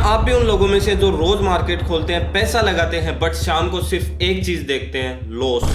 आप भी उन लोगों में से जो रोज मार्केट खोलते हैं, पैसा लगाते हैं, बट शाम को सिर्फ एक चीज देखते हैं, लॉस?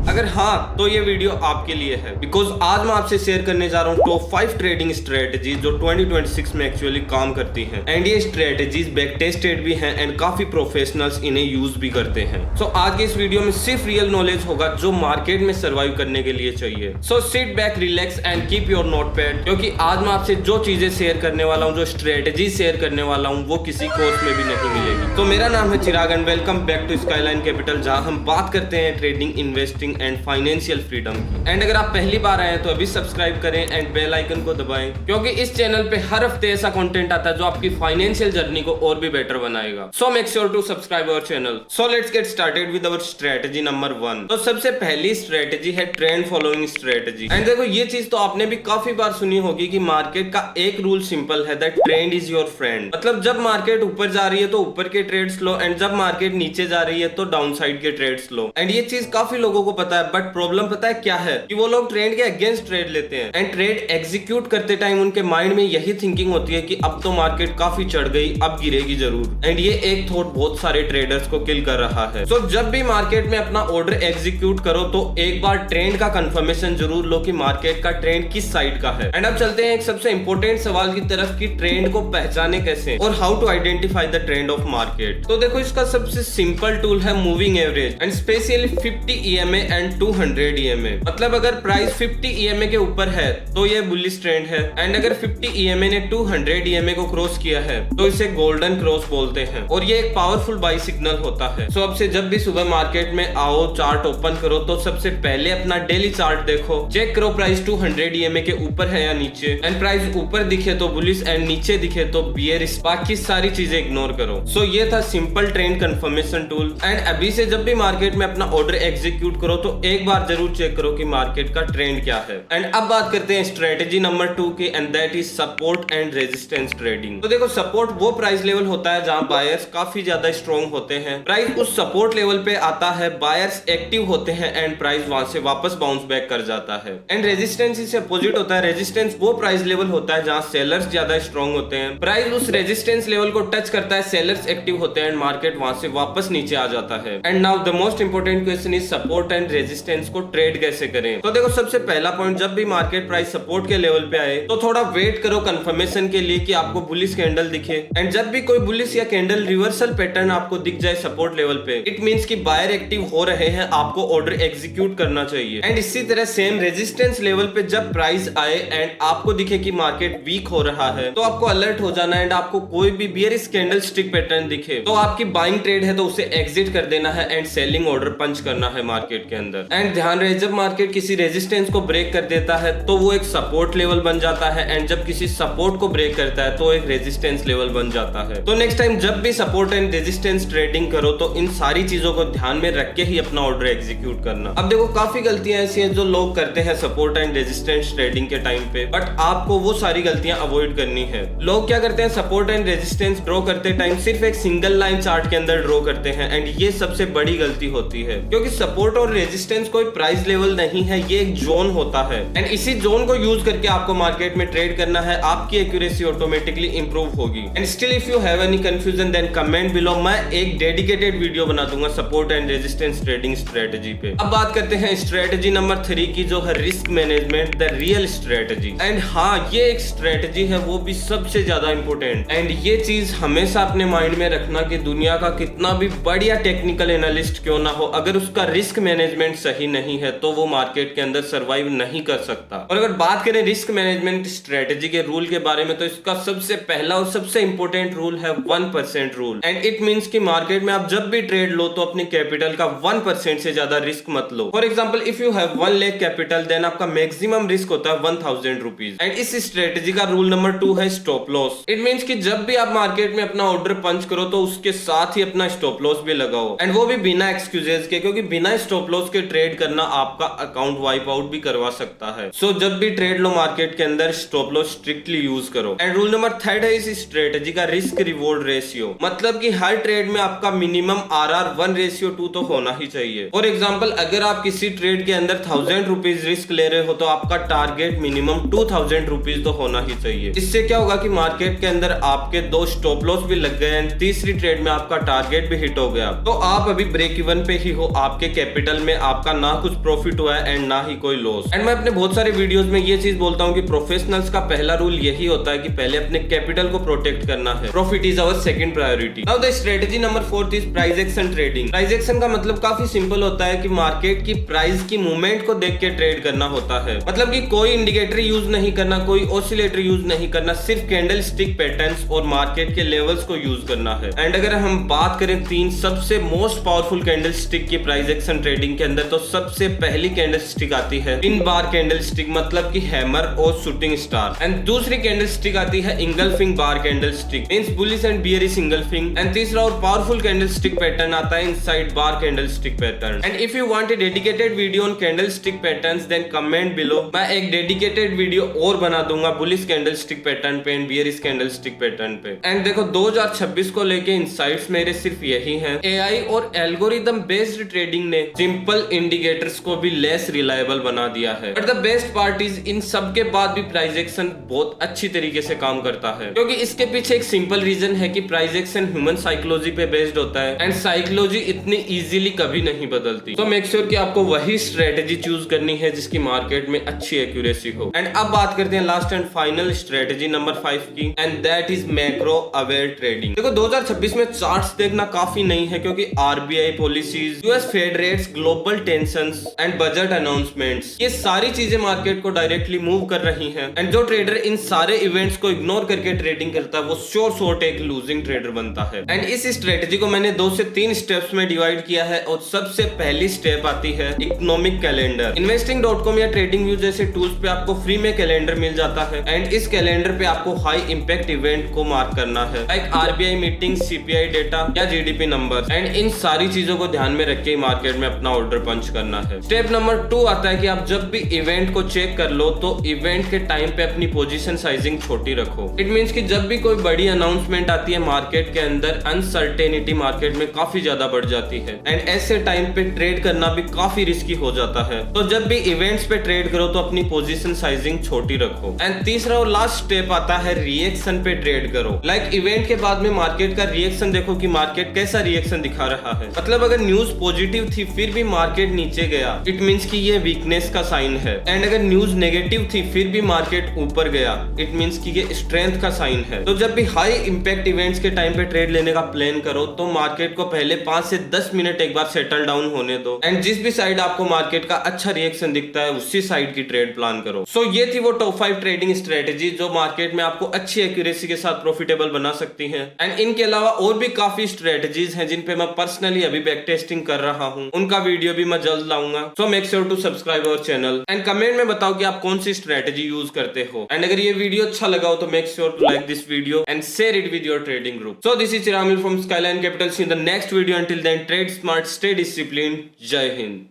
अगर हाँ तो ये वीडियो आपके लिए है, बिकॉज आज मैं आपसे शेयर करने जा रहा हूँ टॉप 5 ट्रेडिंग स्ट्रेटजी जो 2026 में एक्चुअली काम करती हैं। एंड ये स्ट्रेटजीज बैक टेस्टेड भी हैं एंड काफी प्रोफेशनल्स इन्हें यूज भी करते हैं। सो आज के इस वीडियो में सिर्फ रियल नॉलेज होगा जो मार्केट में सर्वाइव करने के लिए चाहिए। So sit back, relax and keep your notepad, क्योंकि आज मैं आपसे जो चीजें शेयर करने वाला हूँ, जो स्ट्रेटजी शेयर करने वाला हूँ, वो किसी कोर्स में भी नहीं मिलेगी। तो मेरा नाम है Chirag and welcome back to Skyline Capital, जहां हम बात करते हैं trading, investing and financial freedom की। एंड अगर आप पहली बार आए हैं तो अभी सब्सक्राइब करें एंड बेल आइकन को दबाएं, क्योंकि इस चैनल पे हर हफ्ते ऐसा कंटेंट आता है जो आपकी फाइनेंशियल जर्नी को और भी बेटर बनाएगा। So make sure to subscribe our channel. So let's get started with our strategy number 1। तो सबसे पहली स्ट्रेटजी है ट्रेंड फॉलोइंग स्ट्रेटजी। एंड देखो ये चीज तो आपने भी काफी बार सुनी होगी कि मार्केट का एक रूल सिंपल है, that trend is your friend. मतलब जब मार्केट ऊपर जा रही है तो ऊपर के ट्रेड्स लो, एंड जब मार्केट नीचे जा रही है तो डाउन साइड के ट्रेड्स लो। एंड ये चीज काफी लोगों को पता है, बट प्रॉब्लम पता है क्या है कि वो लोग ट्रेंड के अगेंस्ट ट्रेड लेते हैं एंड ट्रेड एग्जीक्यूट करते टाइम उनके माइंड में यही थिंकिंग होती है कि अब तो मार्केट काफी चढ़ गई, अब गिरेगी जरूर। एंड ये एक थॉट बहुत सारे ट्रेडर्स को किल कर रहा है। तो जब भी मार्केट में अपना ऑर्डर एग्जीक्यूट करो तो एक बार ट्रेंड का कंफर्मेशन जरूर लो कि मार्केट का ट्रेंड किस साइड का है। एंड अब चलते हैं एक सबसे इंपॉर्टेंट सवाल की तरफ कि ट्रेंड को पहचाने कैसे और how to identify the trend of market. तो देखो इसका सबसे सिंपल टूल है moving average and specially 50 EMA and 200 EMA। मतलब अगर प्राइस 50 EMA के ऊपर है तो ये बुलिश ट्रेंड है, एंड अगर 50 EMA ने 200 EMA को क्रॉस किया है तो इसे गोल्डन क्रॉस बोलते हैं, और ये एक पावरफुल बाई सिग्नल होता है। सो अब से जब भी सुबह मार्केट में आओ, चार्ट ओपन करो तो सबसे पहले अपना डेली चार्ट देखो, चेक करो प्राइस 200 EMA के ऊपर है या नीचे। एंड प्राइस ऊपर दिखे तो बुलिश एंड नीचे दिखे तो बियरिश, बाकी सारी चीजें इग्नोर करो। सो ये था simple trend confirmation tool. And अभी से जब भी मार्केट में अपना ऑर्डर एग्जीक्यूट करो तो एक बार जरूर चेक करो कि मार्केट का ट्रेंड क्या है। एंड अब बात करते हैं स्ट्रेटजी नंबर 2 की, and that is support and resistance trading. तो देखो सपोर्ट वो प्राइस लेवल होता है जहां बायर्स काफी ज्यादा स्ट्रॉन्ग होते हैं, प्राइस उस सपोर्ट लेवल पे आता है, बायर्स एक्टिव होते हैं एंड प्राइस वहां से वापस बाउंस बैक कर जाता है। एंड रेजिस्टेंस इससे अपोजिट होता है, रेजिस्टेंस वो प्राइस लेवल होता है जहां सेलर्स ज्यादा स्ट्रॉन्ग होते हैं, प्राइस उस रेजिस्टेंस लेवल को टच करता है, सेलर्स एक्टिव होते हैं एंड मार्केट वहां से वापस नीचे आ जाता है। And now the most important question is support and resistance को ट्रेड कैसे करें। तो देखो सबसे पहला पॉइंट, जब भी मार्केट प्राइस सपोर्ट के लेवल पे आए तो थोड़ा वेट करो कंफर्मेशन के लिए कि आपको बुलिश कैंडल दिखे। एंड जब भी कोई बुलिश या कैंडल रिवर्सल पैटर्न आपको दिख जाए सपोर्ट लेवल पे, इट मींस कि बायर एक्टिव हो रहे हैं, आपको ऑर्डर एग्जीक्यूट करना चाहिए। एंड इसी तरह सेम रेजिस्टेंस लेवल पे जब प्राइस आए एंड आपको दिखे कि मार्केट वीक हो रहा है तो आपको अलर्ट हो जाना है। एंड आपको कोई भी बियरिश कैंडल स्टिक पैटर्न दिखे तो आपकी बाइंग ट्रेड है तो उसे एग्जिट कर देना है एंड सेलिंग ऑर्डर पंच करना है मार्केट के अंदर। एंड ध्यान रहे जब मार्केट किसी रेजिस्टेंस को ब्रेक कर देता है तो वो एक सपोर्ट लेवल बन जाता है, एंड जब किसी सपोर्ट को ब्रेक करता है तो एक रेजिस्टेंस लेवल बन जाता है। तो नेक्स्ट टाइम जब भी सपोर्ट एंड रेजिस्टेंस ट्रेडिंग करो तो इन सारी चीजों को ध्यान में रख के ही अपना ऑर्डर एग्जीक्यूट करना। अब देखो काफी गलतियां ऐसी हैं जो लोग करते हैं सपोर्ट एंड रेजिस्टेंस ट्रेडिंग के टाइम पे, बट आपको वो सारी गलतियां अवॉइड करनी है। लोग क्या करते हैं, सपोर्ट एंड रेजिस्टेंस ड्रॉ करते टाइम सिर्फ एक सिंगल लाइन चार्ट के अंदर ड्रॉ करते हैं, एंड ये सबसे बड़ी गलती होती है, क्योंकि सपोर्ट और रेजिस्टेंस कोई प्राइस लेवल नहीं है, ये एक जोन होता है। एंड इसी जोन को यूज करके आपको मार्केट में ट्रेड करना है, आपकी एक्यूरेसी ऑटोमेटिकली इंप्रूव होगी। And still if you have any confusion then comment below, मैं एक डेडिकेटेड वीडियो बना दूंगा support and resistance trading strategy पे। अब बात करते हैं स्ट्रेटजी नंबर 3 की, जो है risk management, the real strategy. And हाँ, ये एक स्ट्रेटजी है, वो भी सबसे ज्यादा इंपॉर्टेंट। एंड ये चीज हमेशा अपने माइंड में रखना कि दुनिया का कितना भी बढ़िया टेक्निकल एनालिस्ट क्यों ना हो, अगर उसका रिस्क मैनेजमेंट सही नहीं है तो वो मार्केट के अंदर सर्वाइव नहीं कर सकता। और अगर बात करें रिस्क मैनेजमेंट स्ट्रेटजी के रूल के बारे में तो इसका सबसे पहला और सबसे इंपॉर्टेंट रूल है 1% रूल। एंड इट मींस कि मार्केट में आप जब भी ट्रेड लो तो अपनी कैपिटल का 1% से ज्यादा रिस्क मत लो। For example if you have 1 lakh capital then आपका मैक्सिमम रिस्क होता है 1000 रुपीज। एंड इस स्ट्रेटजी का रूल नंबर 2 है स्टॉप लॉस। इट मींस कि जब भी आप मार्केट में अपना ऑर्डर पंच करो तो उसके साथ ही अपना स्टॉप लॉस भी लगाओ, एंड वो भी बिना एक्सक्यूजेस के, क्योंकि बिना स्टॉप लॉस के ट्रेड करना आपका अकाउंट वाइप आउट भी करवा सकता है। सो जब भी ट्रेड लो मार्केट के अंदर स्टॉप लॉस स्ट्रिक्टली यूज करो। एंड रूल नंबर 3 है इस स्ट्रेटेजी का रिस्क रिवॉर्ड रेशियो, मतलब कि हर ट्रेड में आपका मिनिमम RR 1:2 तो होना ही चाहिए। फॉर एग्जाम्पल अगर आप किसी ट्रेड के अंदर 1000 रुपीज रिस्क ले रहे हो तो आपका टारगेट मिनिमम 2000 रुपीज तो होना ही चाहिए। इससे क्या होगा कि मार्केट के अंदर आपके 2 स्टॉप लॉस भी लग गए एंड तीसरी ट्रेड में आपका टारगेट भी हिट हो गया तो आप अभी ब्रेक इवन पे ही हो। आपके कैपिटल में आपका ना कुछ प्रॉफिट हुआ है एंड ना ही कोई लॉस। एंड मैं अपने बहुत सारे वीडियोस में ये चीज बोलता हूँ कि प्रोफेशनल्स का पहला रूल यही होता है कि पहले अपने कैपिटल को प्रोटेक्ट करना है। Profit is our second priority. Now the strategy number 4 is price action trading. Price action का मतलब काफी सिंपल होता है कि मार्केट की प्राइस की मूवमेंट को देख के ट्रेड करना होता है। मतलब कि कोई इंडिकेटर यूज नहीं करना, कोई ऑसिलेटर यूज नहीं करना, सिर्फ कैंडल स्टिक पैटर्न्स और मार्केट के लेवल्स को यूज करना है। एंड अगर हम बात करें 3 सबसे मोस्ट पावरफुल कैंडल स्टिक की प्राइस एक्शन ट्रेडिंग के अंदर तो सबसे पहली कैंडल स्टिक आती है पिन बार कैंडल स्टिक, मतलब कि हैमर और शूटिंग स्टार। एंड दूसरी कैंडल स्टिक आती है engulfing bar candle stick, means bullish and bearish engulfing. And तीसरा और पावरफुल कैंडल स्टिक पैटर्न आता है inside bar candle stick pattern. And if you want a dedicated video on candle stick patterns then comment below, मैं एक dedicated video और बना दूंगा bullish candle stick pattern पे and bearish candle stick pattern पे। And देखो 2026 को लेके इनसाइट्स मेरे सिर्फ यही हैं। एआई और एल्गोरिदम बेस्ड ट्रेडिंग ने सिंपल इंडिकेटर्स को भी लेस रिलायबल बना दिया है। But the best part is in सब के बाद भी प्राइस एक्शन बहुत अच्छी तरीके से काम करता है, क्योंकि इसके पीछे एक सिंपल रीजन है कि प्राइस एक्शन ह्यूमन साइकोलॉजी पे बेस्ड होता है एंड साइकोलॉजी इतनी इजीली कभी नहीं बदलती। तो मेक श्योर कि आपको वही स्ट्रेटेजी चूज करनी है जिसकी मार्केट में अच्छी एक्यूरेसी हो। एंड अब बात करते हैं last and final strategy number 5 की, and that is macro aware trading. देखो 2026 में चार्ट्स देखना काफी नहीं है, क्योंकि RBI policies, US Fed rates, global tensions and budget announcements, ये सारी चीजें मार्केट को डायरेक्टली मूव कर रही हैं। एंड जो ट्रेडर इन सारे इवेंट्स को इग्नोर करके ट्रेडिंग करता है वो श्योर एक लूजिंग ट्रेडर बनता है। एंड इस स्ट्रेटेजी को मैंने 2 से 3 स्टेप्स में डिवाइड किया है और सबसे पहली स्टेप आती है इकोनॉमिक कैलेंडर। investing.com या ट्रेडिंग व्यू जैसे टूल्स पे आपको फ्री में कैलेंडर मिल जाता है एंड इस कैलेंडर पे आपको हाई इंपैक्ट इवेंट को मार्क करना है, like RBI meeting, CPI data या जीडीपी नंबर। एंड इन सारी चीजों को ध्यान में रख के मार्केट में अपना ऑर्डर पंच करना है। स्टेप नंबर 2 आता है कि आप जब भी इवेंट को चेक कर लो तो इवेंट के टाइम पे अपनी पोजीशन साइजिंग छोटी रखो। इट मींस कि जब भी कोई बड़ी अनाउंसमेंट आती है मार्केट के अंदर अनसर्टेनिटी मार्केट में काफी ज्यादा बढ़ जाती है एंड ऐसे टाइम पे ट्रेड करना भी काफी रिस्की हो जाता है। तो जब भी इवेंट्स पे ट्रेड करो तो अपनी पोजीशन साइजिंग छोटी रखो। एंड तीसरा और लास्ट स्टेप आता है रिएक्शन पे ट्रेड करो। लाइक इवेंट के बाद में मार्केट का रिएक्शन देखो कि मार्केट कैसा रिएक्शन दिखा रहा है। मतलब अगर न्यूज पॉजिटिव थी फिर भी मार्केट नीचे गया, इट मींस कि ये वीकनेस का साइन है। एंड अगर न्यूज नेगेटिव थी फिर भी मार्केट ऊपर गया, इट मींस कि ये स्ट्रेंथ का साइन है। तो जब भी हाई इंपैक्ट इवेंट्स के टाइम पे ट्रेड लेने का प्लान करो तो मार्केट को पहले 5 से 10 मिनट एक बार सेटल डाउन होने दो एंड जिस भी साइड आपको मार्केट का अच्छा रिएक्शन दिखता है उसी साइड की ट्रेड प्लान करो। सो ये थी वो टॉप 5 ट्रेडिंग स्ट्रेटेजी जो मार्केट में आपको अच्छी एक्यूरेसी के साथ प्रॉफिटेबल बना सकती हैं। एंड इनके अलावा और भी काफी स्ट्रेटेजीज हैं जिन पे मैं पर्सनली अभी बैक टेस्टिंग कर रहा हूं, उनका वीडियो भी मैं जल्द लाऊंगा। So make sure to subscribe our channel and comment में बताओ कि आप कौन सी स्ट्रेटेजी यूज करते हो। एंड अगर ये वीडियो अच्छा लगा हो तो make sure to like this video and share it with your trading group. So this is चिरामिल from Skyline Capital. See in the next video. Until then trade smart, stay disciplined. जय हिंद।